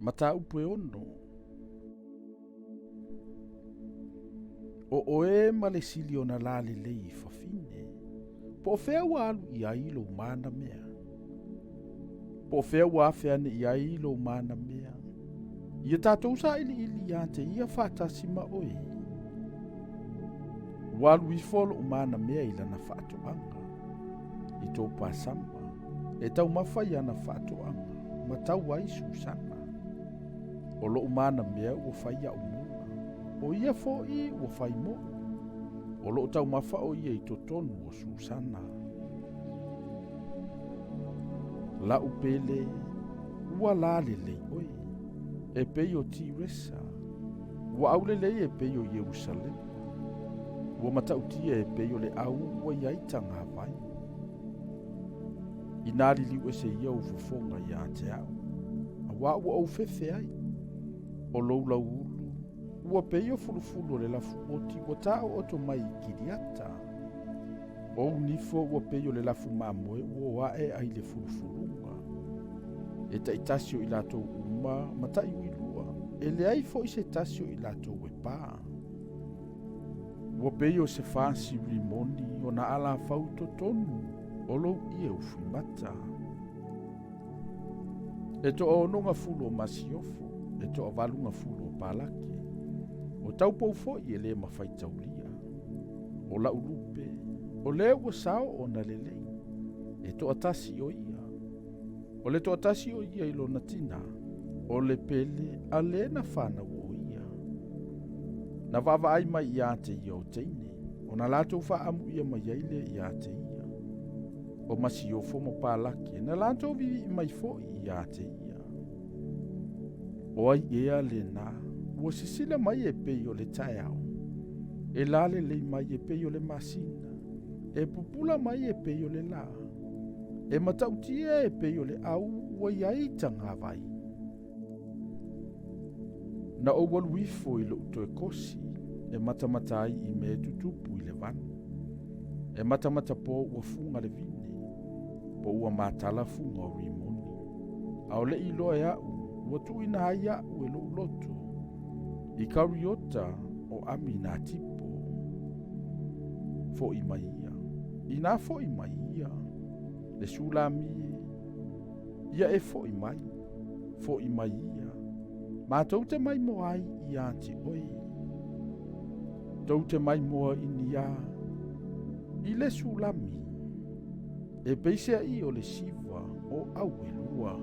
Mata upe ono. O oe ma le sili ona la le lei fafine. Po fea ua alu i ai lo mana mea. Po fea ua afea ne i ai lo mana mea. Ia tātou sa ili ate ia whātasi ma oe. Walu i folo umana mea ila na whātoanga. I tō pāsama. E tau mawhai ana whātoanga. Ma tau ai susana. O lo umana mea ua whai a umuna. O ia fo i ua whai mo. O lo tau mawha o ia i tō tonu o susana. La upele ua la lelei oe. E pei o Tiresa. Ua au lelei e pei o Jerusalem. Ua matautia e pei o le au ua iaitanga havai. Inari liu e se ia u fofonga ia te au. Awa ua au fefe ai. O lou lau ulu. Ua pei o fulufulu le lafu oti ua tao oto mai kiriata. O unifo ua pei o le lafu mamoe ua wae ai le fulufulunga. E ta itasio i lato uma mata iwilua. E le ai fo i se tasio i lato we paa. Ua pei o se fansi rimoni o na ala fau to tonu. O lou i e ufui mata. E to o nonga fulo masiofo. E to o valunga fulo palake. O tau pou fo i e le mafaitaulia. O la ulupe. O le ua sao o na lelei. E to atasi o ia. O le to atasi o ia ilo natina. O le pele a le na whana o ia. Na vava ai mai ia te ia o teine. O na lato wha amu ia mai aile ia te ia. O masi o fo mo palake. Na lato vivi mai fo ia te ia. O ai ea le na. Ua sisila mai e pei o le taiao. E lale le mai e pei o le masina. E pupula mai e pei o le la. E matautia e pei o le au ua iai tanga vai. Na o waluifo i lo uto e kosi. E matamatai i me tutupu i le vanu. E matamata po ua funga le vine. Po ua matala funga o rimoni. Ao le ilo e au. Ua tuina hai au e lo loto. I kauriota o amina tipo. Fo i maia. I nā fo i maia. Le sulamie. Ia e fo i mai. Fo i maia. Ma tau te mai mo ai i ante oi. Tau te mai moa i nia. I le sulami. E peisea i o le siva o au e lua.